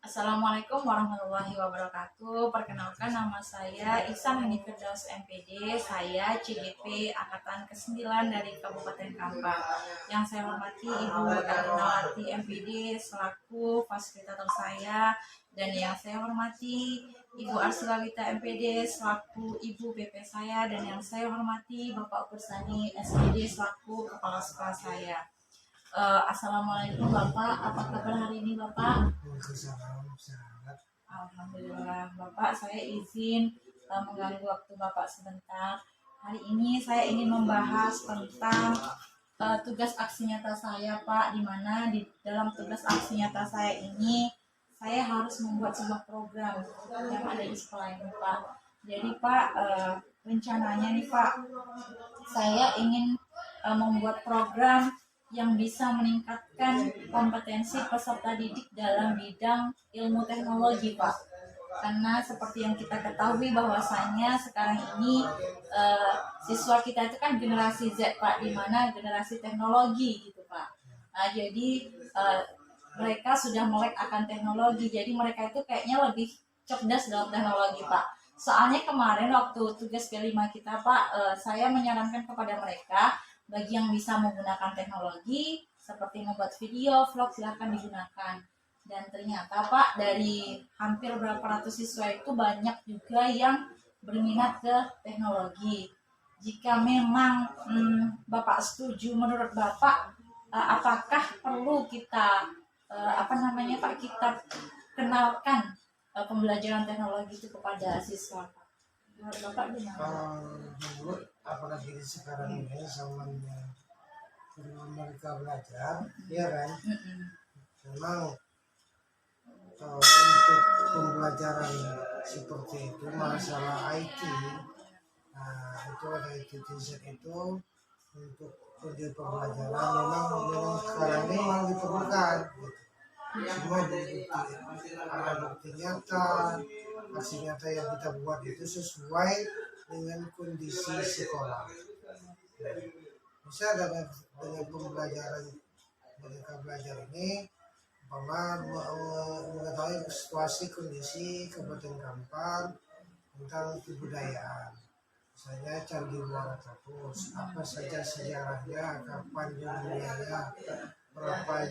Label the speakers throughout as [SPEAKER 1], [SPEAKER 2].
[SPEAKER 1] Assalamualaikum warahmatullahi wabarakatuh. Perkenalkan nama saya Ihsan Hani Firdaus MPD. Saya CGP Angkatan ke-9 dari Kabupaten Kampar. Yang saya hormati Ibu Erlinawati MPD selaku fasilitator saya, dan yang saya hormati Ibu Arsilawita MPD selaku Ibu BP saya, dan yang saya hormati Bapak Kursani SPD selaku kepala sekolah saya. Assalamualaikum Bapak, apa kabar hari ini Bapak? Alhamdulillah Bapak, saya izin mengganggu waktu Bapak sebentar. Hari ini saya ingin membahas tentang tugas aksi nyata saya Pak, di mana di dalam tugas aksi nyata saya ini saya harus membuat sebuah program yang ada di sekolah ini Pak. Jadi Pak, rencananya nih Pak, saya ingin membuat program yang bisa meningkatkan kompetensi peserta didik dalam bidang ilmu teknologi, Pak. Karena seperti yang kita ketahui bahwasanya sekarang ini siswa kita itu kan generasi Z, Pak, di mana generasi teknologi gitu, Pak. Jadi mereka sudah melek akan teknologi, jadi mereka itu kayaknya lebih cerdas dalam teknologi, Pak. Soalnya kemarin waktu tugas kelima kita, Pak, saya menyarankan kepada mereka bagi yang bisa menggunakan teknologi seperti membuat video, vlog, silahkan digunakan. Dan ternyata Pak, dari hampir berapa ratus siswa itu banyak juga yang berminat ke teknologi. Jika memang Bapak setuju, menurut Bapak apakah perlu kita Pak, kita kenalkan pembelajaran teknologi itu kepada siswa? Menurut Bapak gimana?
[SPEAKER 2] Dulu apalagi sekarang ini zamannya mereka belajar, ya kan? Memang untuk pembelajaran seperti itu masalah IT, itu ada IT itu untuk pembelajaran memang sekarang ini memang diperlukan. Gitu. Semua ada bukti nyata, hasil nyata yang kita buat itu sesuai dengan kondisi sekolah. Bisa dengan pembelajaran mereka belajar ini mengetahui situasi kondisi Kabupaten Kampar tentang kebudayaan, misalnya Candi Muara Takus, apa saja sejarahnya, kapan dimulainya, berapa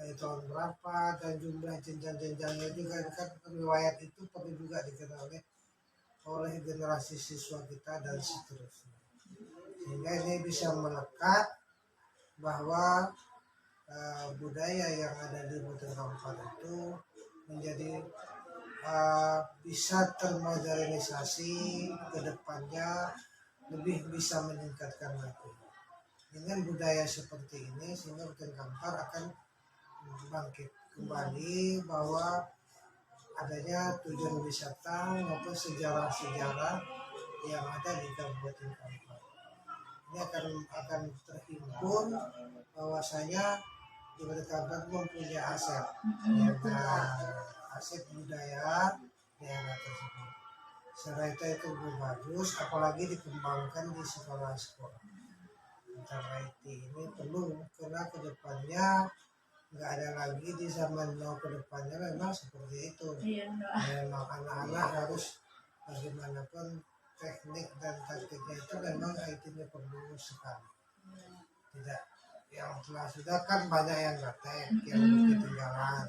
[SPEAKER 2] tahun berapa, dan jumlah jenjang-jenjangnya juga kan riwayat itu perlu juga diketahui oleh generasi siswa kita dan seterusnya, sehingga ini bisa melekat bahwa budaya yang ada di Kabupaten Kampar itu menjadi bisa termodernisasi ke depannya, lebih bisa meningkatkan lagi dengan budaya seperti ini, sehingga Kabupaten Kampar akan bangkit kembali bahwa adanya tujuan wisata maupun sejarah-sejarah yang ada di Kabupaten Kampar. Ini akan terhimpun bahwasanya di Kabupaten Kampar mempunyai aset, aset budaya daerah tersebut. Serta itu bagus, apalagi dikembangkan di sekolah-sekolah. Antara IT ini perlu, karena kedepannya nggak ada lagi di zaman now, kedepannya memang seperti itu. Memang anak-anak harus bagaimanapun teknik dan taktiknya itu memang IT-nya perlu sekali. Tidak yang sudah kan banyak yang gaptek, yang ketinggalan.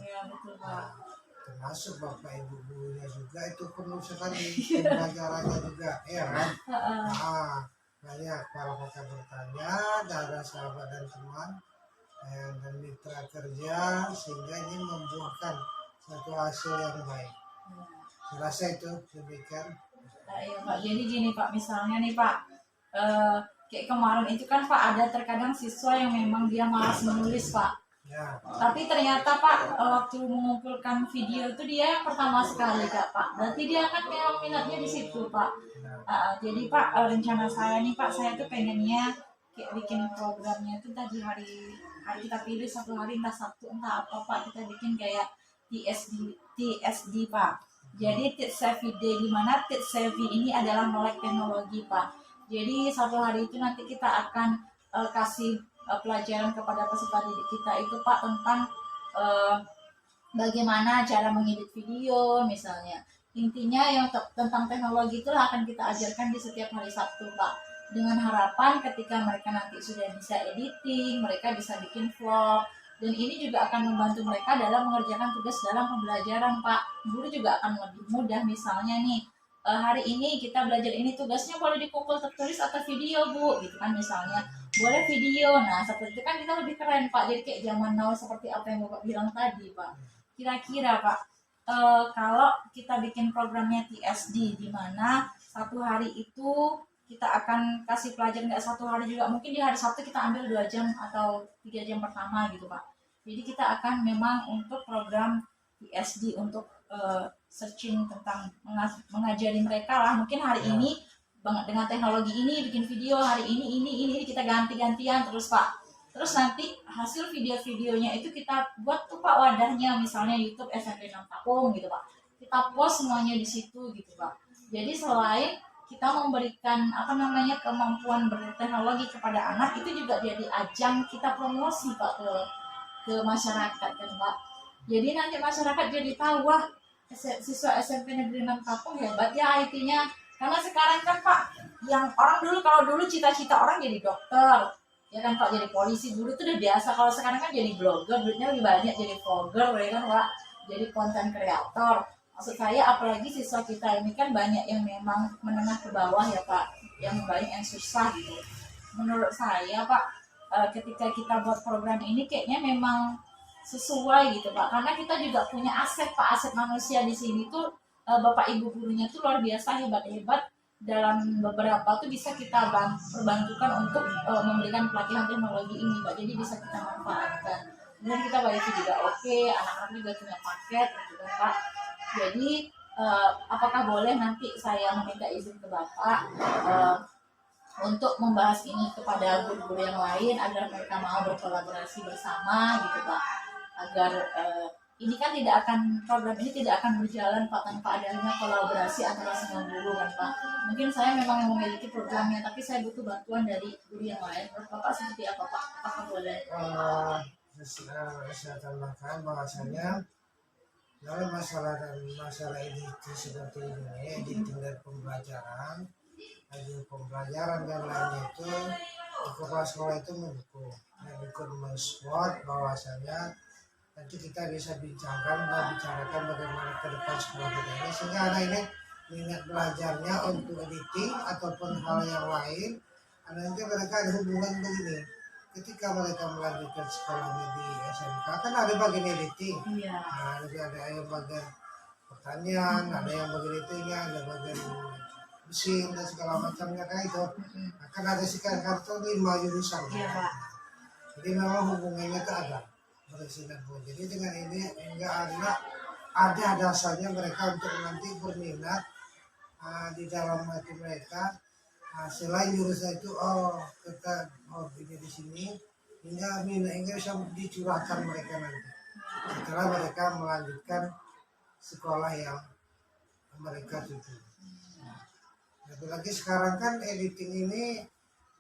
[SPEAKER 2] Termasuk bapak ibu gurunya juga itu perlu sekali pembelajarannya juga, ya kan? Banyak para mereka bertanya, ada sahabat dan teman dan mitra kerja, sehingga ini membuahkan satu hasil yang baik. Saya rasa itu demikian.
[SPEAKER 1] Iya Pak, jadi gini Pak, misalnya nih Pak, kayak kemarin itu kan Pak, ada terkadang siswa yang memang dia malas menulis Pak. Ya. Tapi ternyata Pak, waktu mengumpulkan video itu dia yang pertama sekali Pak. Berarti dia kan memang minatnya di situ Pak. Jadi Pak, rencana saya nih Pak, saya tuh pengennya kayak bikin programnya itu tadi hari kita pilih satu hari, entah Sabtu entah apa Pak, kita bikin kayak TSD Pak. Jadi Tech Savvy Day, di mana Tech Savvy ini adalah melek teknologi Pak. Jadi satu hari itu nanti kita akan kasih pelajaran kepada peserta didik kita itu Pak tentang bagaimana cara mengedit video misalnya. Intinya yang tentang teknologi itulah akan kita ajarkan di setiap hari Sabtu, Pak. Dengan harapan ketika mereka nanti sudah bisa editing, mereka bisa bikin vlog, dan ini juga akan membantu mereka dalam mengerjakan tugas dalam pembelajaran, Pak. Guru juga akan lebih mudah, misalnya nih, hari ini kita belajar ini, tugasnya boleh dikumpul tertulis atau video, Bu, gitu kan misalnya. Boleh video. Nah, seperti itu kan kita lebih keren, Pak. Jadi kayak zaman now seperti apa yang Bapak bilang tadi, Pak. Kira-kira, Pak, kalau kita bikin programnya TSD, di mana satu hari itu kita akan kasih pelajaran, nggak satu hari juga, mungkin di hari Sabtu kita ambil 2 jam atau 3 jam pertama gitu, Pak. Jadi kita akan memang untuk program TSD untuk searching tentang mengajari mereka lah. Mungkin hari ini dengan teknologi ini bikin video, hari ini kita ganti-gantian terus, Pak. Terus nanti hasil video-videonya itu kita buat tuh, Pak, wadahnya, misalnya YouTube SMP 6 Tapung gitu, Pak. Kita post semuanya di situ gitu, Pak. Jadi selain kita memberikan kemampuan berteknologi kepada anak, itu juga jadi ajang kita promosi, Pak, ke masyarakat kan, Pak. Jadi nanti masyarakat jadi tahu, wah, siswa SMP Negeri 6 Tapung hebat ya IT-nya. Karena sekarang kan, Pak, yang orang dulu, kalau dulu cita-cita orang jadi dokter, ya kan, Pak, jadi polisi, guru itu udah biasa. Kalau sekarang kan jadi blogger, duitnya lebih banyak, jadi vlogger, ya kan, Pak, jadi konten kreator. Maksud saya, apalagi siswa kita ini kan banyak yang memang menengah ke bawah ya, Pak, yang banyak yang susah gitu. Menurut saya, Pak, ketika kita buat program ini kayaknya memang sesuai gitu, Pak, karena kita juga punya aset, Pak, aset manusia di sini tuh. Bapak ibu gurunya tuh luar biasa hebat-hebat, dalam beberapa tuh bisa kita perbantukan untuk memberikan pelatihan teknologi ini, Pak. Jadi bisa kita manfaatkan. Kemudian kita wifi juga oke, anak-anak juga punya paket gitu kan, Pak. Jadi apakah boleh nanti saya meminta izin ke Bapak untuk membahas ini kepada guru-guru yang lain agar mereka mau berkolaborasi bersama gitu, Pak. Agar ini kan program ini tidak akan berjalan, Pak, tanpa adanya kolaborasi antara semua guru kan, Pak. Mungkin saya memang yang memiliki programnya, tapi saya butuh bantuan dari guru yang lain. Menurut Bapak seperti apa, Pak? Apakah boleh?
[SPEAKER 2] Saya tambahkan bahwasanya dalam masalah editing seperti ini, editing dan pembelajaran, dan lainnya itu, kepala sekolah itu mendukung mensupport bahwasanya nanti kita bisa bicarakan bagaimana ke depan sekolah kita ini, sehingga anak ini minat belajarnya untuk editing ataupun hal yang lain. Nanti mereka ada hubungan begini, ketika mereka melanjutkan sekolahnya di SMK kan ada bagian editing, ada yang bagian pertanian, ada yang bagian editingnya, ada bagian mesin dan segala macamnya kayak itu. Akan ada kartu 5 jurusan. Jadi memang hubungannya itu ada. Jadi dengan ini enggak ada dasarnya mereka untuk nanti berminat di dalam hati mereka. Selain jurusan itu, kita ini di sini, hingga minat bisa dicurahkan mereka nanti setelah mereka melanjutkan sekolah yang mereka tuju. Apalagi sekarang kan editing ini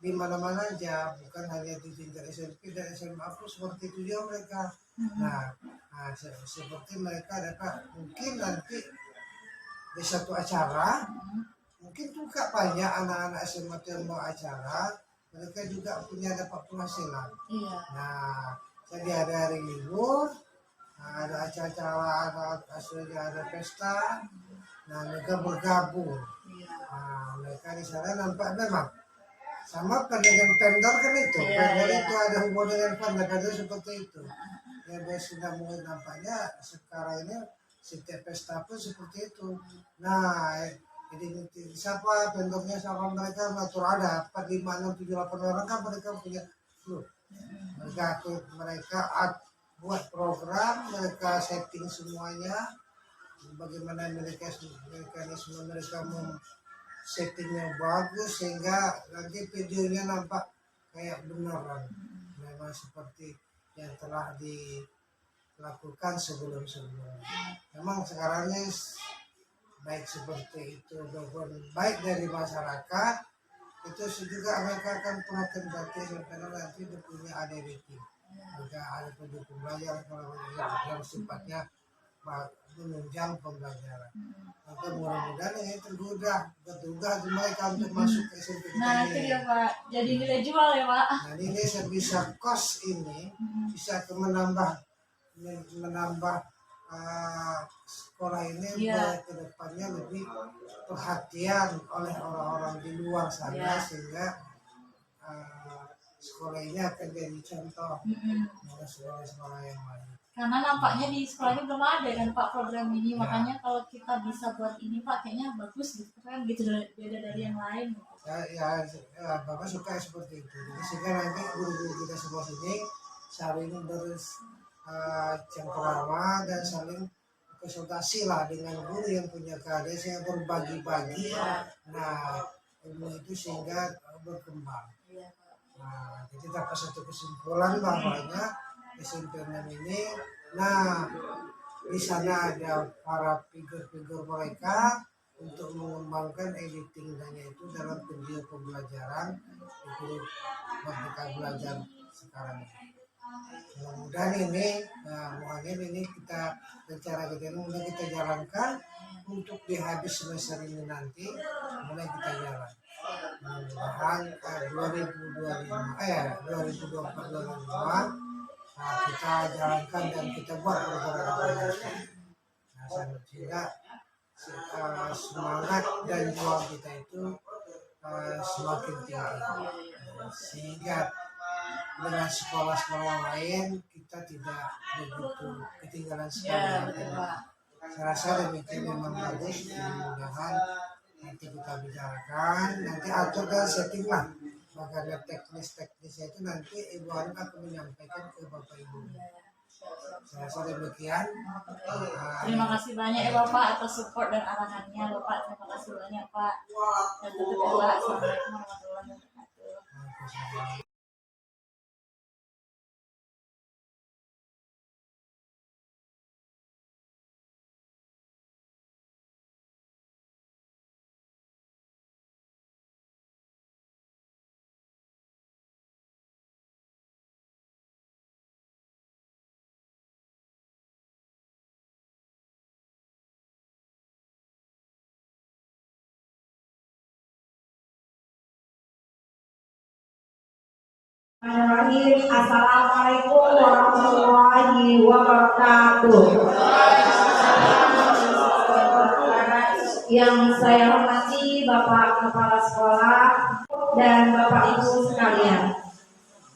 [SPEAKER 2] di mana-mana aja, bukan hanya di tingkat SMP dan SMA pun seperti itu juga mereka. Seperti mereka dapat mungkin nanti di satu acara, mungkin juga banyak anak-anak SMA yang mau acara, mereka juga punya dapat penghasilan. Jadi ada hari libur, ada acara-acara, ada pesta, mereka bergabung. Mereka di sana nampak memang sama dengan vendor kan itu, vendor itu ada hubungan dengan vendor seperti itu. Yang sudah mulai nampaknya sekarang ini setiap pesta pun seperti itu. Jadi siapa vendornya, siapa mereka mengatur, ada 4, 5, 6, 7, 8 orang kan mereka punya grup. Mereka buat program, mereka setting semuanya, bagaimana mekanisme mereka settingnya bagus sehingga nanti videonya nampak kayak beneran, memang seperti yang telah dilakukan sebelum-sebelumnya. Memang sekarang ini baik seperti itu, baik dari masyarakat itu juga mereka akan perhatian gratis karena nanti punya ada editing, juga ada pendukung belajar yang sifatnya menunjang pembelajaran. Maka mudah-mudahan yang tergugah mereka untuk masuk ke SMP kita
[SPEAKER 1] Nah itu
[SPEAKER 2] ini.
[SPEAKER 1] dia Pak, jadi nilai jual ya Pak.
[SPEAKER 2] Nah ini bisa kos ini bisa menambah sekolah ini
[SPEAKER 1] Iya.
[SPEAKER 2] ke depannya lebih perhatian oleh orang-orang di luar sana
[SPEAKER 1] Iya.
[SPEAKER 2] sehingga sekolah ini akan jadi contoh untuk sekolah-sekolah yang lain.
[SPEAKER 1] Karena nampaknya di sekolah ini belum ada kan Pak program ini, makanya kalau kita bisa buat ini Pak kayaknya bagus gitu kan, gitu beda dari yang lain.
[SPEAKER 2] Ya, Bapak suka seperti itu. Jadi sehingga nanti guru-guru kita semua sini saling bercengkerama dan saling konsultasi lah dengan guru yang punya keahlian sehingga berbagi-bagi. Nah, ilmu itu sehingga berkembang. Nah, jadi dapat satu kesimpulan bahwanya SMP 6 ini, nah di sana ada para figur-figur mereka untuk mengembangkan editing dan itu dalam video pembelajaran itu Merdeka Belajar sekarang. Mudah-mudahan ini, mudah ini kita rencana kita ini mulai kita jalankan untuk di habis semester ini nanti mulai kita jalan. Mudah-mudahan 2024-2025 kita jalankan dan kita buat program-program itu. Nah, sehingga semangat dan juang kita itu semakin tinggi, sehingga dengan sekolah-sekolah yang lain kita tidak begitu ketinggalan sekolah. Saya rasa demikian memang bagus. Mudah-mudahan nanti kita bicarakan, nanti atur dan setting lah bagaimana teknis-teknisnya itu nanti Ibu Arin akan menyampaikan ke Bapak Ibu. Saya rasa demikian.
[SPEAKER 1] Terima kasih banyak ya Bapak atas support dan arahannya Bapak. Terima kasih banyak Pak. Dan tutup ya Pak. Assalamualaikum warahmatullahi wabarakatuh.
[SPEAKER 3] Assalamualaikum warahmatullahi wabarakatuh. Yang saya hormati Bapak Kepala Sekolah dan Bapak Ibu sekalian.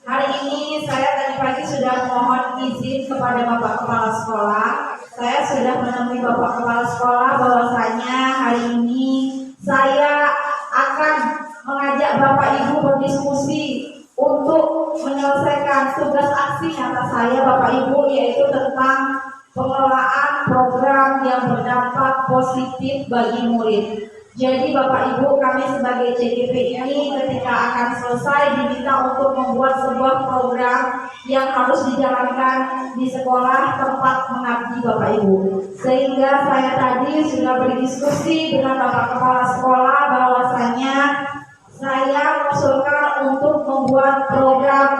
[SPEAKER 3] Hari ini saya tadi pagi sudah mohon izin kepada Bapak Kepala Sekolah. Saya sudah menemui Bapak Kepala Sekolah bahwasanya hari ini saya akan mengajak Bapak Ibu berdiskusi untuk menyelesaikan tugas aksi nyata saya Bapak Ibu, yaitu tentang pengelolaan program yang berdampak positif bagi murid. Jadi Bapak Ibu, kami sebagai CGP ini ketika akan selesai diminta untuk membuat sebuah program yang harus dijalankan di sekolah tempat mengabdi Bapak Ibu. Sehingga saya tadi sudah berdiskusi dengan Bapak Kepala Sekolah bahwasanya saya mengusulkan untuk membuat program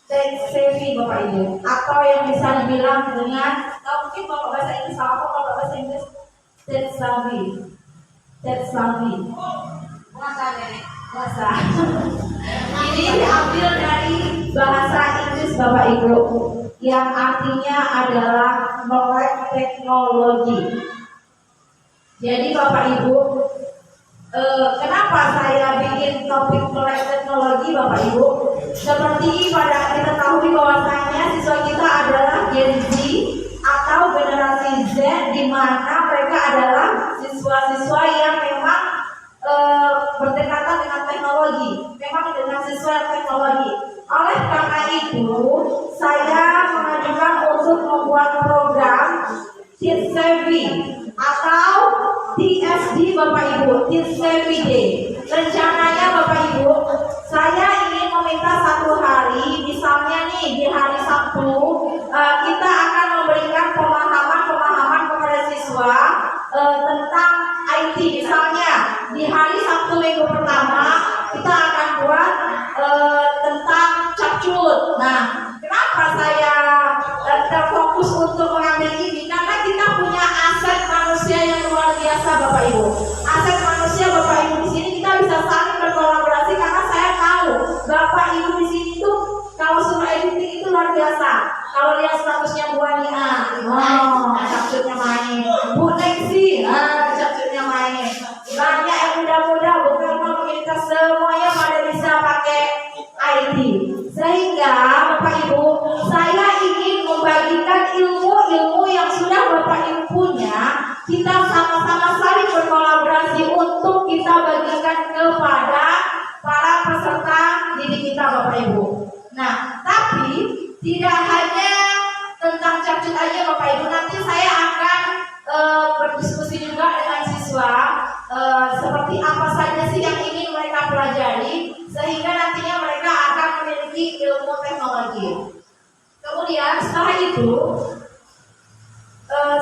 [SPEAKER 3] TEC-CV Bapak Ibu, atau yang bisa dibilang dengan mungkin Bapak bahasa Inggris sama Bapak bahasa Inggris TEC-CV. Bahasa. Ini diambil dari bahasa Inggris Bapak Ibu, yang artinya adalah melek teknologi. Jadi Bapak Ibu, kenapa saya bikin topik melek teknologi Bapak Ibu? Seperti pada kita tahu bahwasanya siswa kita adalah Gen Z atau generasi Z, di mana mereka adalah siswa-siswa yang memang berdekatan dengan teknologi, memang dengan siswa teknologi. Oleh karena itu, saya mengajukan untuk membuat program Kids Savvy atau TSD Bapak Ibu, Kids Savvy Day. Rencananya Bapak Ibu, saya ingin meminta satu hari, misalnya nih di hari Sabtu, kita akan memberikan pemahaman kepada siswa tentang IT. Misalnya di hari Sabtu minggu pertama kita akan buat tentang capcut. Nah, kenapa saya terfokus untuk mengambil ini? Karena kita Bapak Ibu. Aset manusia Bapak Ibu di sini kita bisa saling berkolaborasi karena saya tahu Bapak Ibu di sini tuh kalau suruh editing itu luar biasa. Kalau lihat statusnya Bu Ania, capcutnya main. Bu Lexi, capcutnya main. Banyak yang muda-muda, bukan mau kita semuanya pada bisa pakai IT. Sehingga Bapak Ibu, saya ingin membagikan ilmu-ilmu yang sudah Bapak Ibu punya. Kita sama-sama saling berkolaborasi untuk kita bagikan kepada para peserta didik kita Bapak Ibu. Nah, tapi tidak hanya tentang capcut aja Bapak Ibu. Nanti saya akan berdiskusi juga dengan siswa seperti apa saja sih yang ingin mereka pelajari sehingga nantinya mereka akan memiliki ilmu teknologi. Kemudian setelah itu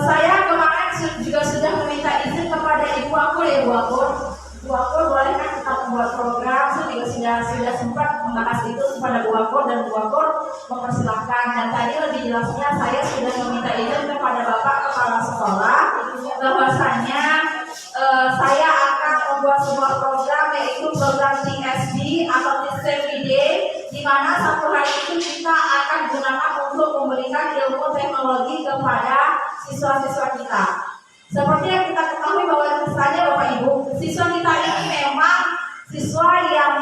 [SPEAKER 3] saya kemarin juga sudah meminta izin kepada Ibu Akur ya Bu Akur. Bu Akur boleh kan kita membuat program, saya juga sudah sempat membahas itu kepada Bu Akur dan Bu Akur mempersilahkan. Dan tadi lebih jelasnya saya sudah meminta izin kepada Bapak Kepala Sekolah bahwasanya saya akan membuat sebuah program yaitu program TSD atau Teach Day, di mana satu hari itu kita akan gunakan untuk memberikan ilmu teknologi kepada siswa-siswa kita. Seperti yang kita ketahui bahwa misalnya Bapak Ibu, siswa kita ini memang siswa yang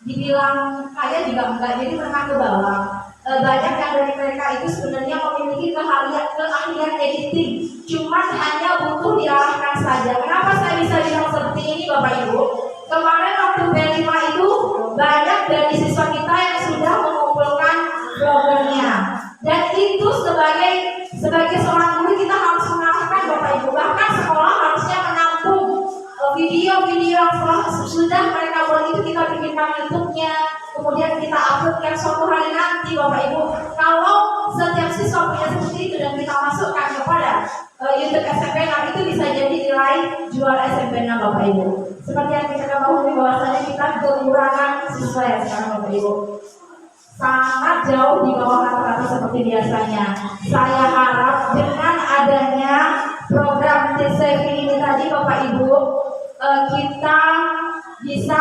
[SPEAKER 3] dibilang kaya juga enggak, jadi menengah ke bawah. Banyak yang dari mereka itu sebenarnya memiliki keahlian editing, cuman hanya butuh diarahkan saja. Kenapa saya bisa bilang seperti ini Bapak Ibu? Kemarin waktu B5 itu banyak dari siswa kita yang sudah mengumpulkan programnya, dan itu sebagai seorang guru kita harus mengarahkan Bapak Ibu. Bahkan sekolah harusnya menampung video-video yang sudah mereka buat itu, kita bikinkan YouTube-nya, kemudian kita uploadkan suatu hari nanti Bapak Ibu. Kalau setiap siswa punya seperti itu dan kita masukkan kepada YouTube SMP6, itu bisa jadi nilai jual SMP6 Bapak Ibu. Seperti yang kita ketahui bahwasanya kita kekurangan siswa ya sekarang Bapak Ibu, sangat jauh di bawah rata-rata seperti biasanya. Saya harap dengan adanya program TCV ini tadi Bapak Ibu, kita bisa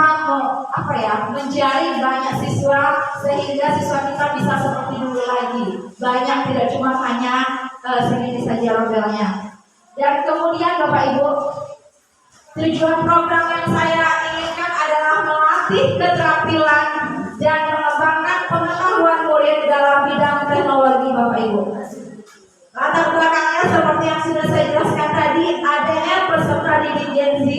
[SPEAKER 3] menjaring banyak siswa sehingga siswa kita bisa seperti dulu lagi. Banyak, tidak cuma hanya segini saja rombelnya. Dan kemudian Bapak Ibu, tujuan program yang saya inginkan adalah melatih keterampilan dan mengembangkan pengetahuan murid dalam bidang teknologi Bapak Ibu. Latar belakangnya seperti yang sudah saya jelaskan tadi, adanya peserta didik Gen Z,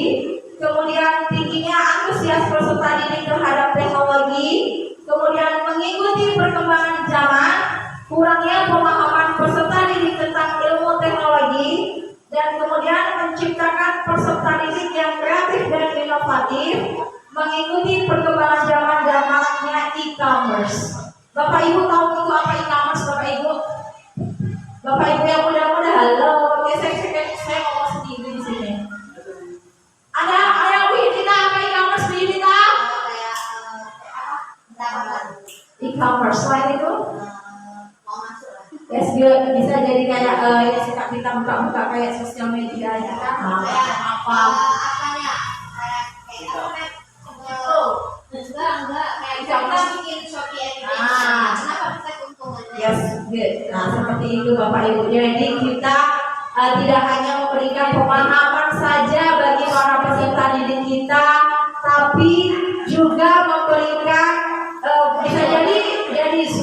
[SPEAKER 3] kemudian tingginya antusias peserta didik terhadap teknologi, kemudian mengikuti perkembangan zaman, kurangnya pemahaman peserta didik tentang ilmu teknologi, dan kemudian menciptakan peserta didik yang kreatif dan inovatif, mengikuti perkembangan zaman dan maraknya e-commerce. Bapak Ibu tahu itu apa e-commerce Bapak Ibu? Bapak Ibu yang muda-muda, halo, oke, saya ngomong sendiri di sini. Ada kita apa e-commerce di kita? E-commerce, selain itu? Yes, bisa jadi kayak ya suka kita buka-buka kayak sosial media ya kan? Apa? Enggak, kayak kita bikin Shopee Edition. Kenapa bisa keuntungan? Yes, good. Nah, seperti itu Bapak Ibu. Jadi kita tidak hanya memberikan pemahaman saja bagi para peserta didik kita, tapi juga memberikan bisa jadi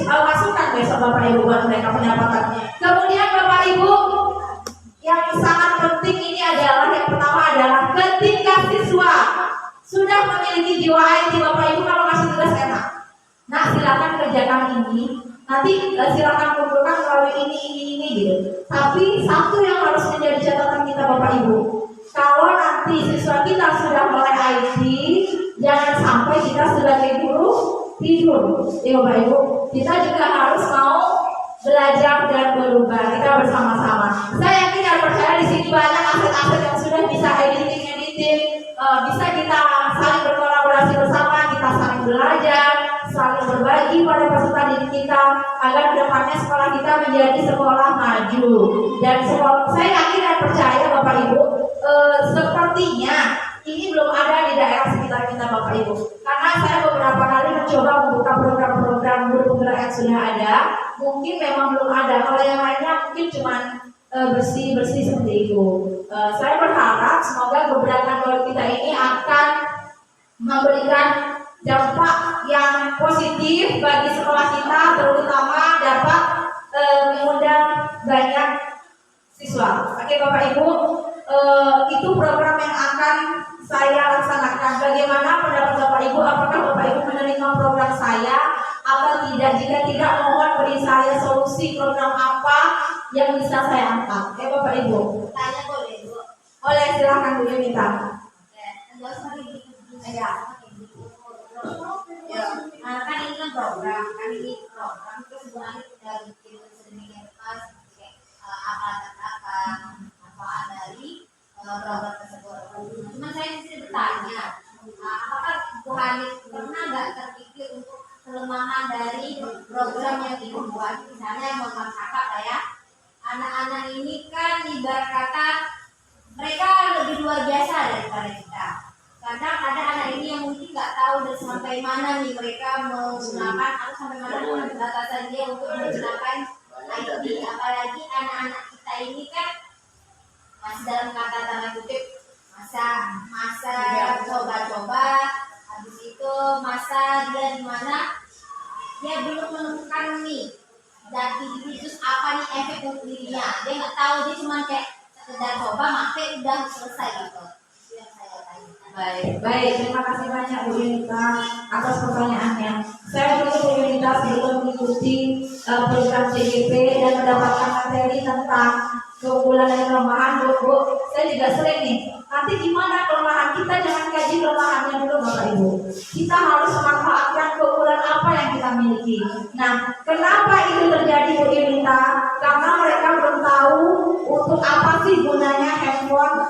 [SPEAKER 3] masukan besok Bapak Ibu buat mereka pendapatan. Kemudian Bapak Ibu, yang sangat penting ini adalah yang pertama adalah ketika siswa sudah memiliki jiwa IT Bapak Ibu, kalau kasih tugas enak. Nah, silakan kerjakan ini. Nanti silakan kumpulkan melalui ini gitu. Tapi satu yang harus menjadi catatan kita Bapak Ibu, kalau nanti siswa kita sudah mulai IT, jangan sampai kita sebagai guru tidur. Ya Bapak Ibu, kita juga harus mau belajar dan berubah. Kita bersama-sama. Saya yakin dan percaya di sini banyak aset-aset yang sudah bisa editing, bisa kita saling berkolaborasi bersama, kita saling belajar, saling berbagi pada peserta didik kita. agar kedepannya sekolah kita menjadi sekolah maju. Dan saya yakin dan percaya Bapak Ibu, sepertinya ini belum ada di daerah sekitar kita Bapak Ibu. Karena saya beberapa kali mencoba membuka program-program guru penggerak yang sudah ada, mungkin memang belum ada. Kalau yang lainnya mungkin cuma bersih-bersih seperti itu. Saya berharap semoga gebrakan baru kita ini akan memberikan dampak yang positif bagi sekolah kita, terutama dapat mengundang banyak siswa. Oke Bapak Ibu, itu program yang akan saya laksanakan. Bagaimana pendapat Bapak Ibu? Apakah Bapak Ibu menerima program saya atau tidak? Jika tidak, mohon beri saya solusi program apa yang bisa saya angkat. Oke Bapak Ibu.
[SPEAKER 4] Tanya boleh Bu?
[SPEAKER 3] Boleh, silakan Bu Yunita.
[SPEAKER 4] Ya. Ya. Kan ini kan program, terus Bu Ani sudah bikin sedemikian rupa apa manfaat dari program tersebut. Cuma saya mesti bertanya, apakah Bu Hani pernah nggak terpikir untuk kelemahan dari program yang dibuat? Misalnya mohon kakak lah ya, anak-anak ini kan ibarat kata mereka lebih luar biasa daripada kita. Kadang ada anak ini yang mungkin nggak tahu sampai mana nih mereka menggunakan atau sampai mana batasan dia untuk menggunakan IT. Apalagi anak-anak kita ini kan masih dalam kata tanda kutip masa coba-coba, habis itu masa dia di mana dia belum menemukan nih dan terus apa nih efek untuk dirinya. Dia nggak tahu, dia cuma kayak sekedar coba pakai udah selesai gitu. Itu yang saya tanya.
[SPEAKER 3] Baik, terima kasih banyak Bu Yunita atas pertanyaannya. Saya dulu Bu Yunita sebelum mengikuti program CGP dan mendapatkan materi tentang keunggulan dan kelemahan Bu. Saya juga sering nih, nanti gimana kelemahan kita, jangan kaji kelemahannya dulu Bapak Ibu. Kita harus memanfaatkan keunggulan apa yang kita miliki. Nah, kenapa itu terjadi Bu Yunita? Karena mereka belum tahu untuk apa sih gunanya handphone.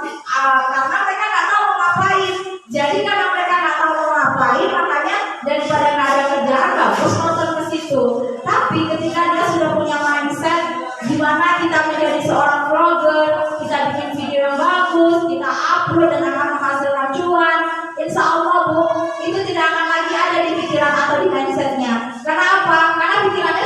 [SPEAKER 3] Karena mereka nggak tahu mau ngapain. Jadi karena mereka nggak tahu mau ngapain, makanya daripada nggak ada kerjaan bagus nonton ke situ. Tapi ketika dia sudah punya mindset di mana kita menjadi seorang vlogger, kita bikin video yang bagus, kita upload dan akan menghasilkan cuan, insya Allah Bu, itu tidak akan lagi ada di pikiran atau di mindsetnya. Karena apa? Karena pikirannya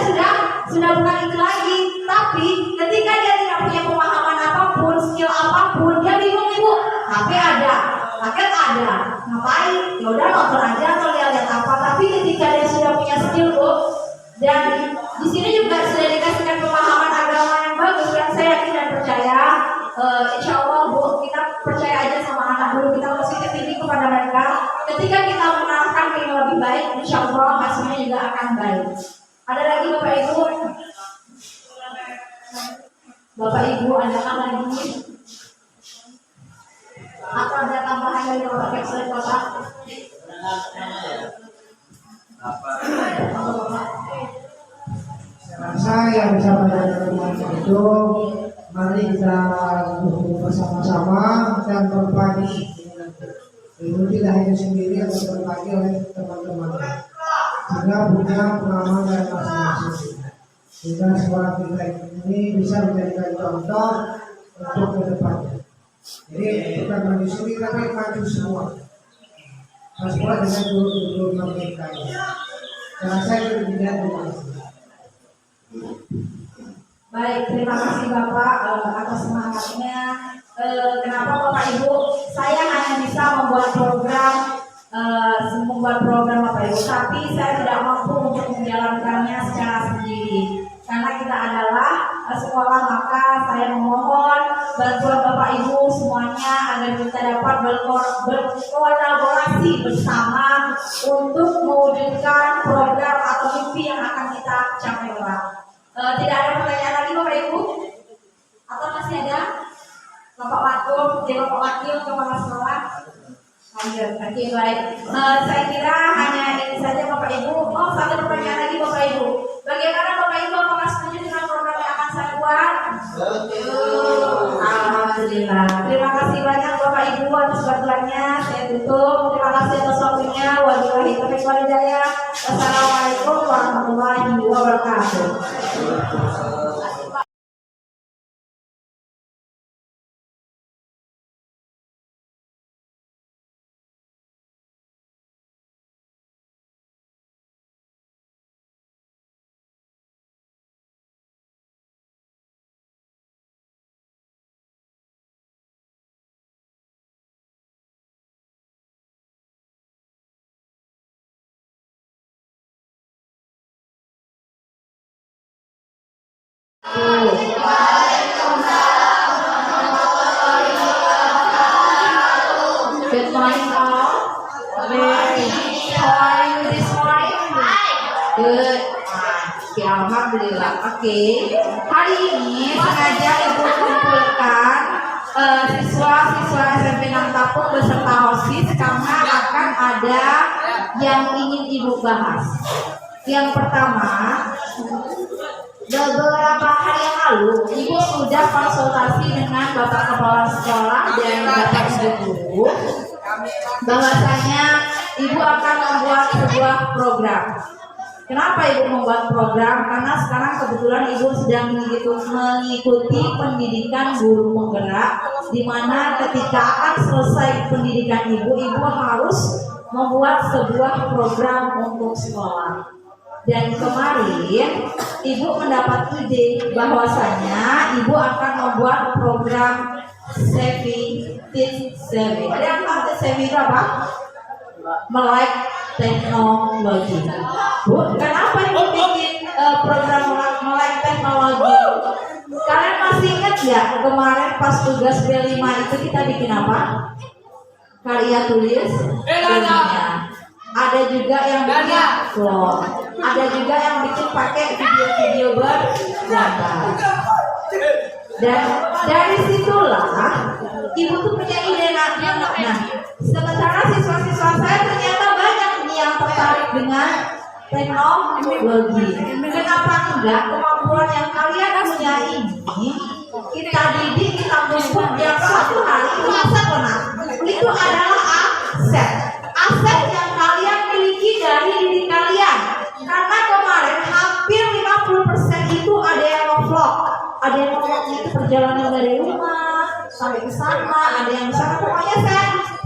[SPEAKER 3] sudah bukan itu lagi. Tapi ketika dia tidak punya pemahaman apapun, skill apapun, dia bingung Bu. HP ada, paket ada, ngapain? Ya udah nonton aja atau lihat apa. Tapi ketika dia sudah punya skill Bu, dan di sini juga sudah dikasihkan pemahaman agama yang bagus yang saya yakin dan percaya. Insya Allah Bu, kita percaya aja sama anak dulu, kita positif ini kepada mereka. Ketika kita mengarahkan ke yang lebih baik, insya Allah hasilnya juga akan baik. Ada lagi Bapak Ibu? Bapak Ibu, ada lagi? Atau ada tambahan dari Bapak Selain Bapak?
[SPEAKER 2] Saya rasa yang bisa menjadi itu, mari kita duduk bersama-sama dan berbagi. Itu tidak hanya sendiri atau berbagi oleh teman-teman. Sehingga punya pengalaman dari masing-masing. Sehingga sekolah kita ini bisa menjadikan contoh untuk ke depannya. Jadi bukan maju sendiri tapi maju semua. Sekolah dengan guru-guru mereka. Dan saya tidak berhasil.
[SPEAKER 3] Baik, terima kasih Bapak atas semangatnya. Kenapa Bapak Ibu? Saya hanya bisa membuat program Bapak Ibu, tapi saya tidak mampu untuk menjalankannya secara sendiri. Karena kita adalah sekolah, maka saya memohon bantuan Bapak Ibu semuanya agar kita dapat berkolaborasi bersama untuk mewujudkan program atau mimpi yang akan kita capai Bapak. Tidak ada pertanyaan lagi Bapak Ibu? Atau masih ada? Bapak Wakil Kepala Sekolah? Lanjut, oke baik. Saya kira hanya ini saja Bapak Ibu. Oh, satu pertanyaan lagi Bapak Ibu. Bagaimana Bapak Ibu, apakah setuju dengan program yang akan saya buat? Alhamdulillah. Alhamdulillah. Terima kasih banyak Bapak Ibu atas bantuannya. Saya tutup. Terima kasih atas waktunya. Wabillahi taufiq wal hidayah. Wassalamualaikum warahmatullahi wabarakatuh. Good morning all. How are you this morning? Good. Oke, alhamdulillah. Oke. Hari ini sengaja Ibu kumpulkan siswa-siswa SMP 6 Tapung beserta OSIS karena akan ada yang ingin Ibu bahas. Yang pertama, beberapa hari yang lalu, Ibu sudah konsultasi dengan Bapak Kepala Sekolah dan Bapak Ibu Guru bahwasanya Ibu akan membuat sebuah program. Kenapa Ibu membuat program? Karena sekarang kebetulan Ibu sedang mengikuti pendidikan guru penggerak, di mana ketika akan selesai pendidikan Ibu harus membuat sebuah program untuk sekolah. Dan kemarin Ibu mendapat ide bahwasanya Ibu akan membuat program Savvy Teach Savvy. Ada yang tahu Savvy itu apa? Melek teknologi. Bu, kenapa Ibu bikin program melek teknologi? Kalian masih ingat nggak kemarin pas tugas B5 itu kita bikin apa? Karya tulis ilmiah. Ada juga yang bikin vlog, ada juga yang bikin pakai video-video bergambar. Dan dari situlah Ibu tuh punya ide nanti. Nah, sementara siswa-siswa saya ternyata banyak nih yang tertarik dengan teknologi. Kenapa enggak kemampuan yang kalian punya ini kita didik, kita pupuk yang suatu hari itu itu adalah aset yang kalian miliki dari diri kalian. Karena kemarin hampir 50% itu ada yang nge-vlog, ada yang nge-vlog itu perjalanan dari rumah sampai ke sana, ada yang di sana. Pokoknya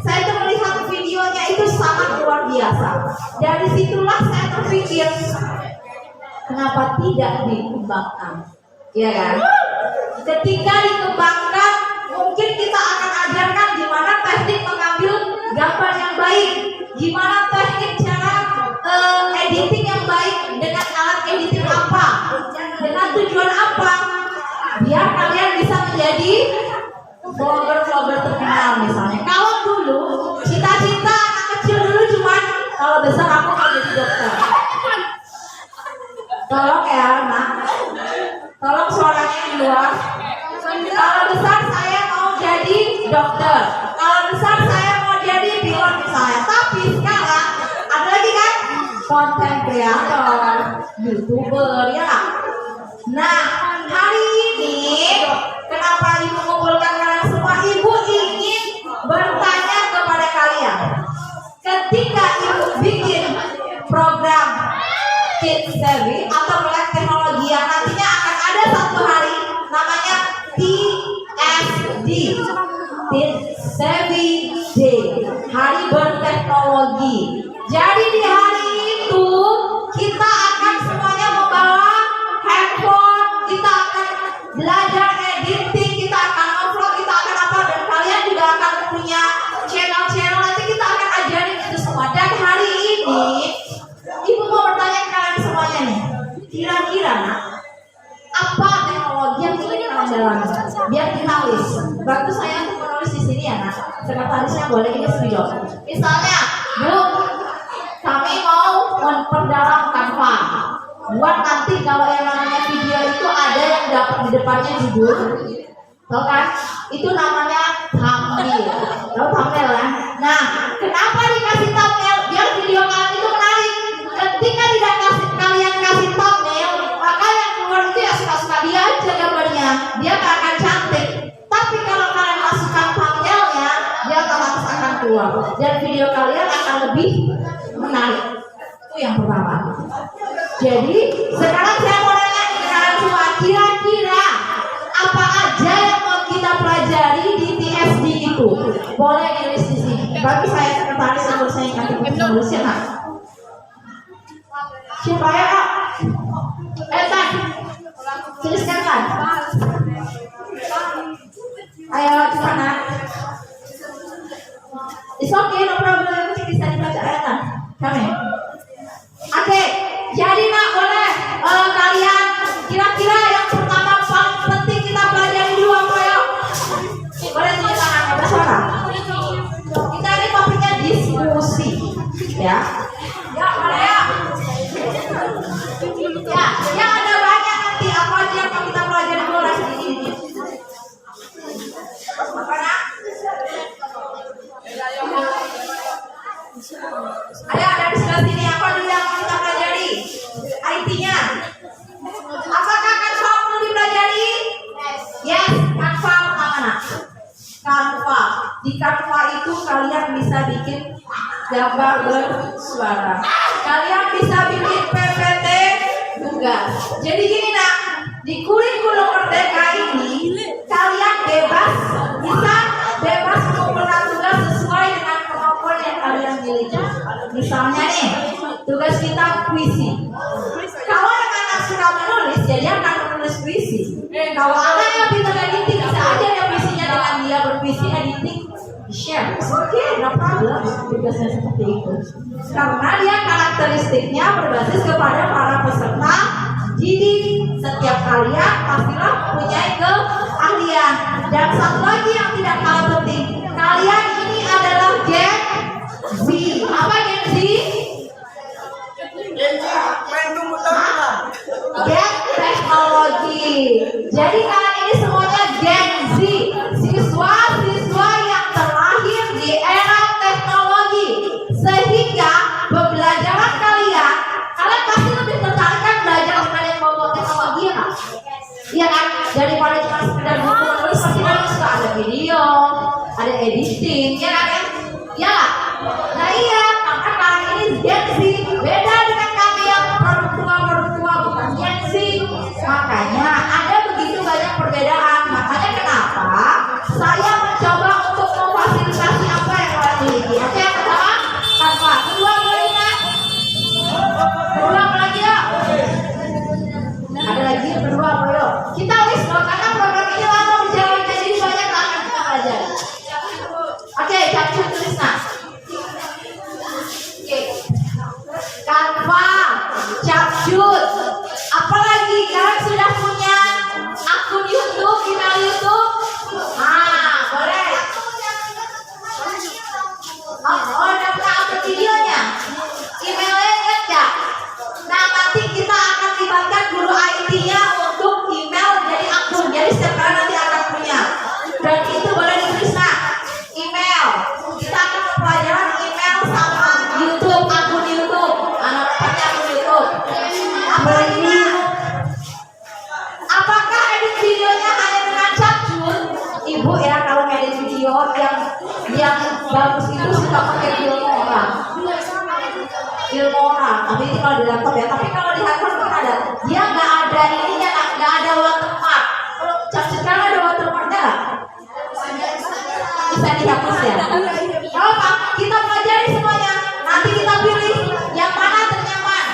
[SPEAKER 3] saya itu melihat videonya itu sangat luar biasa. Dari situlah saya terpikir, kenapa tidak dikembangkan? Iya kan? Ketika dikembangkan, mungkin kita akan ajarkan gimana teknik mengambil gambar yang baik, gimana teknik cara editing yang baik, dengan alat editing apa, dengan tujuan apa, biar kalian bisa menjadi vlogger terkenal misalnya. Kalau dulu cita-cita anak kecil dulu cuman kalau besar aku mau jadi dokter. Tolong ya nak, tolong suaranya di luar. Kalau besar saya mau jadi dokter, kalau besar saya mau jadi pilot misalnya. Tapi sekarang ada lagi kan konten kreator, YouTuber ya. Nah, hari ini kenapa Ibu mengumpulkan kalian semua? Ibu ingin bertanya kepada kalian. Ketika Ibu bikin program Teach Savvy atau melek teknologi yang nantinya akan ada satu hari namanya TSD, Teach Savvy Day, Hari Berteknologi. Jadi di hari itu kita akan semuanya membawa handphone, kita akan belajar editing, kita akan upload, kita akan apa, dan kalian juga akan punya channel-channel, nanti kita akan ajarin itu semua. Dan hari ini Ibu mau bertanya ke kalian semuanya nih, kira-kira apa teknologi yang ingin kalian dalami? Biar ditulis. Bantu saya untuk menulis di sini ya nak. Sekretarisnya boleh ini video. Misalnya, Bu, kami mau memperdalam Canva. Buat nanti kalau yang namanya video itu ada yang dapat di depannya judul, tahu kan? Itu namanya thumbnail. Tahu thumbnail kan? Nah, kenapa dikasih thumbnail? Biar video kalian itu menarik. Ketika tidak kalian kasih thumbnail, maka yang keluar itu ya suka-suka dia aja gambarnya, dia gak akan cantik. Tapi kalau kalian orang tua dan video kalian akan lebih menarik. Itu yang pertama. Jadi sekarang saya mau nanya ke kalian semua, kira-kira apa aja yang mau kita pelajari di TSD itu? Boleh ditulis di sini. Bagi saya sekretaris untuk saya kasih penulisnya. Nah. Siapa ya kak? Tan, tuliskan kan? Ayo cepat nak. It's okay, no problem. Bisa dibaca ayatnya. Kami. Oke, jadi nak boleh kalian kira-kira yang pertama paling penting kita pelajari dulu apa ya? Boleh tunjuk tangan, bersuara. Kita ini topiknya diskusi, ya. Ya, boleh ya. Ya, yang ada banyak nanti apa aja yang kita pelajari dulu lah ini. Apa nak? Ayo dari sebelah sini apa dulu yang mau kita pelajari? IT-nya. Apakah Canva perlu dipelajari? Yes, Canva pertama nak. Canva. Di Canva itu kalian bisa bikin gambar bersuara. Kalian bisa bikin PPT juga. Jadi gini nak, di kurikulum Merdeka ini kalian bisa bebas mengumpulkan tugas sesuai dengan kemampuan yang kalian miliki. Misalnya nih, tugas kita puisi. Kalau anak-anak suka menulis, ya dia akan menulis puisi. Kalau anak yang pintar editing, bisa aja dia puisinya dengan dia berpuisi editing share. Oke, no problem. Tugasnya seperti itu. Karena dia karakteristiknya berbasis kepada para peserta didik. Setiap kalian pastilah punya keahlian. Dan satu lagi yang tidak kalah penting, kalian ini adalah Gen Z. Apa Gen Z? Gen teknologi. Jadi kalian ini semuanya Gen Z, siswa-siswa yang terlahir di era teknologi. Sehingga pembelajaran kalian pasti lebih tertarik kan belajar dengan yang bawa teknologi ya kan? Iya kan? Daripada cuma sekedar buku menulis, pasti kalian suka ada video, ada editing, ya kan? Ya. Nah iya, karena kalian ini Gen Z, beda dengan kami yang produk tua bukan Gen Z. Makanya ada begitu banyak perbedaan. Makanya kenapa saya mencoba untuk memfasilitasi apa yang kalian miliki. Oke, yang pertama Canva, kedua boleh ingat, kedua apa lagi ya? Ada lagi yang kedua apa yuk? Kita list loh, karena program ini lama berjalan jadi banyak akan kita pelajari. Oke, capcus tulis nah. Oke, Canva, capcus. Apalagi kalian sudah punya akun YouTube, email YouTube? Boleh. Oh, udah punya akun videonya. Emailnya ingat gak? Nah, nanti kita akan libatkan guru IT-nya untuk email jadi akun. Jadi setiap kali nanti akan punya. Dan itu boleh ditulis nah. Email. Kita akan mempelajari email sama YouTube, akun YouTube. Anak punya akun YouTube. Apalagi? Apakah edit videonya hanya dengan capcus? Ibu ya, kalau edit video yang bagus itu suka pakai Filmora. Tapi ini kalau di laptop ya. Tapi kalau di handphone kan ada. Dia nggak ada ininya, nggak ada watermark. Kalau capcus kan ada watermarknya nggak? Bisa dihapus ya. Kalau apa? Kita pelajari semuanya. Nanti kita pilih yang mana ternyaman.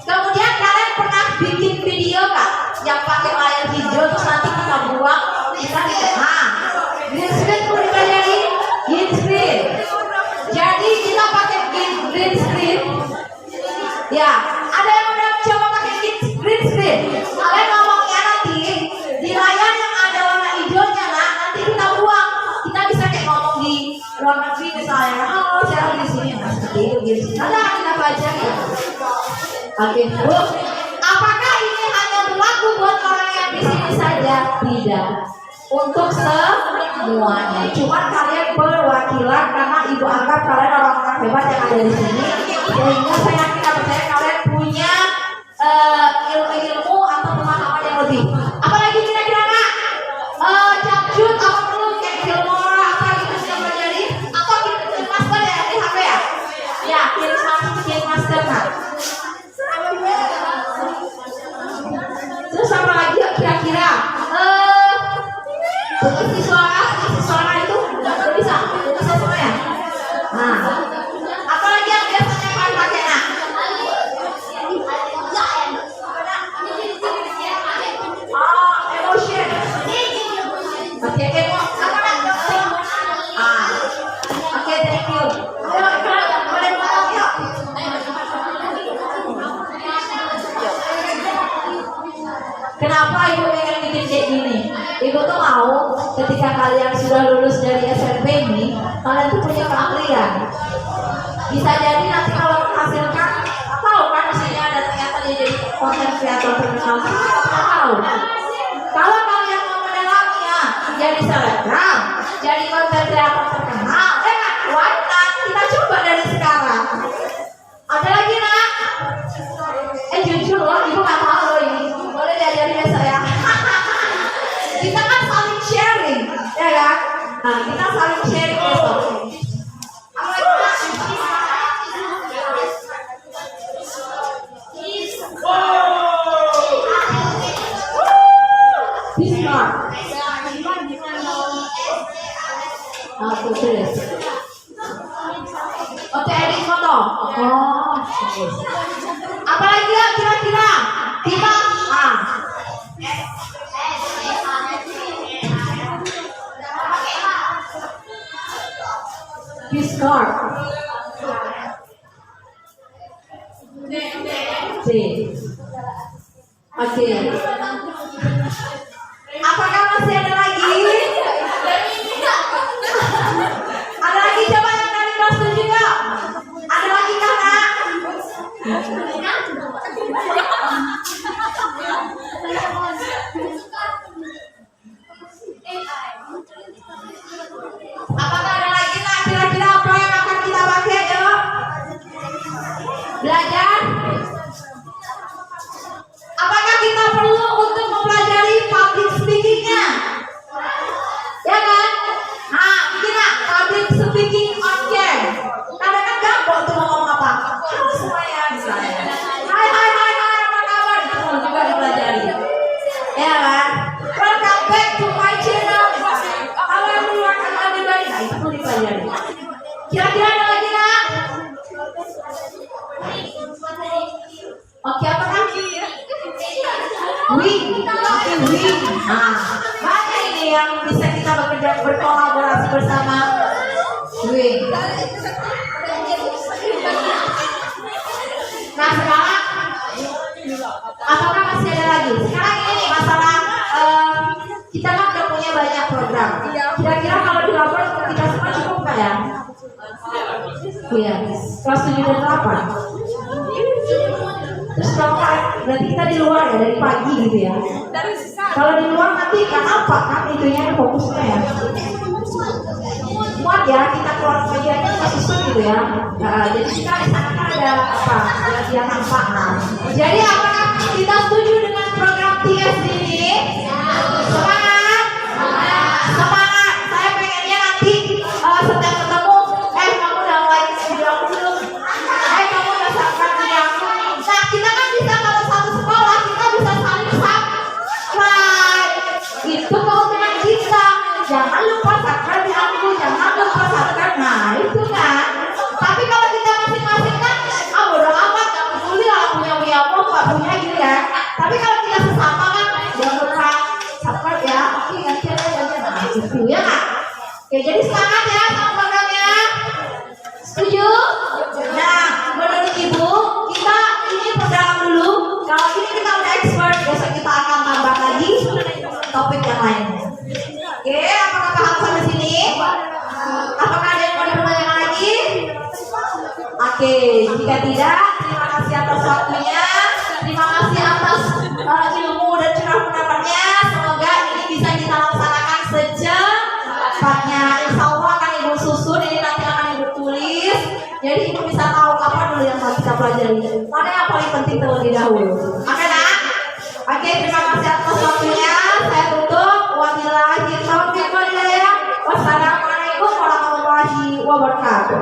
[SPEAKER 3] Kemudian kalian pernah bikin video kak yang pakai layar hijau terus nanti kita buang kita green screen perlu dipelajari. Green screen. Jadi kita pakai green screen. Ya, ada yang udah coba pakai green screen. Kalian ngomongnya nanti di layar yang ada warna hijaunya nah, nanti kita buang. Kita bisa kayak ngomong di luar negeri misalnya. Oh, saya di sini nah, seperti itu green screen. Ada kita baca ya. Oke, Bu. Apakah ini hanya berlaku buat orang yang di sini saja? Tidak. Untuk semuanya. Cuman kalian perwakilan karena ibu anggap kalian orang-orang hebat yang ada di sini. Sehingga saya yakin percaya kalian punya ilmu atau pemahaman yang lebih. Apalagi kira-kira kak? Capcus apa perlu kayak Filmora apa gitu sudah belajar? Oke, thank you. Ayo, Kak, boleh ngomong yuk. Kenapa ibu pengen bikin kayak gini? Ibu tuh mau ketika kalian sudah lulus dari SMP ini, kalian tuh punya keahlian. Bisa jadi nanti kalau menghasilkan, tahu kan mesinnya ada ternyata dia jadi content creator terkenal. Tahu. Kalau kalian mau mendalaminya, jadi selebgram, jadi content creator terkenal, why not? Kita coba dari sekarang. Ada lagi nak? Jujur loh, ibu nggak tahu loh ini. Boleh diajarin saya. Kita kan saling sharing, ya kan? Nah, kita saling sharing besok. Apa lagi nak? Bismillah. Aku tulis. Oke, edit foto. Oh. Apa lagi ya kira-kira? Kita Discord. C. Oke. Apakah masih ada lagi? Ada lagi coba yang dari kelas 7 ya? Ada lagi kan nak? Apakah ada lagi nak? Kira-kira apa yang akan kita pakai yuk? Belajar? Apakah kita perlu untuk mempelajari public speaking-nya? Ya kan? Nah, mungkin nak public speaking on cam. Kadang-kadang gampang tuh ngomong apa? Halo semuanya, misalnya. Hai, apa kabar? Itu perlu juga dipelajari. Ya kan? Welcome back to my channel. Halo everyone, I'm everybody. Nah, itu perlu dipelajari. Kira-kira ada lagi nak? Oke, apa lagi? Wing. Nah, mana ini yang bisa kita bekerja berkolaborasi bersama? Wing. Nah, sekarang apakah masih ada lagi? Sekarang ini masalah kita kan udah punya banyak program. Kira-kira kalau dilapor kita semua cukup nggak ya? Iya. Kelas 7 dan 8. Terus berarti kita di luar ya dari pagi gitu ya. Kalau di luar nanti kan apa kan itunya fokusnya ya. Muat ya kita keluar medianya susah gitu ya. Jadi kita di sana kan ada apa? Ada nampak. Jadi apakah kita setuju dengan program TS ini? Semangat. Semangat. Saya pengennya nanti setiap ketemu kamu udah mulai bilang belum? Kamu udah sampai bilang. Nah, kita kan bisa kalau satu sekolah kita bisa saling subscribe. Itu keuntungan kita. Jangan lupa subscribe di aku, jangan lupa subscribe. Nah, itu kan. Tapi kalau kita masing-masing kan, bodo amat, gak peduli lah punya apa, gak punya gitu ya. Tapi kalau kita sesama kan, jangan lupa subscribe ya. Oke, ganti aja. Nah, itu ya kan. Oke, jadi semangat ya sama programnya. Setuju? Nah, menurut ibu, kita ini perdalam dulu. Kalau ini kita udah expert, besok kita akan tambah lagi topik yang lain. Oke, apakah paham sampai sini? Apakah ada yang mau dipertanyakan lagi? Oke, jika tidak, terima kasih atas waktunya. Terima kasih atas ilmu dan curah pendapatnya. Semoga ini bisa kita laksanakan secepatnya. Insya Allah akan ibu susun, ini nanti akan ibu tulis. Jadi ibu bisa tahu apa dulu yang harus kita pelajari. Mana yang paling penting terlebih dahulu. Oke nak? Oke, terima kasih atas waktunya. Saya tutup. Wabillahi taufiq wal hidayah. Wassalamualaikum warahmatullahi wabarakatuh.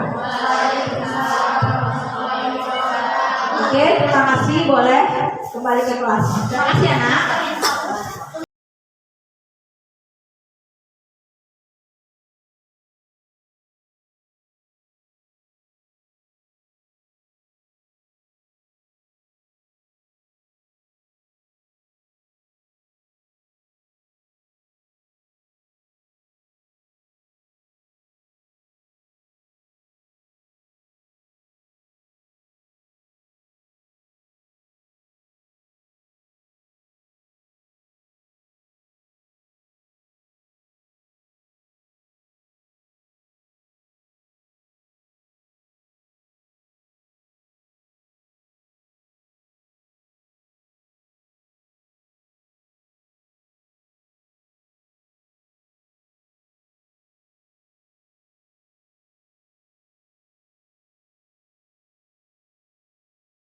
[SPEAKER 3] Oke, terima kasih. Boleh kembali ke kelas. Terima kasih ya nak.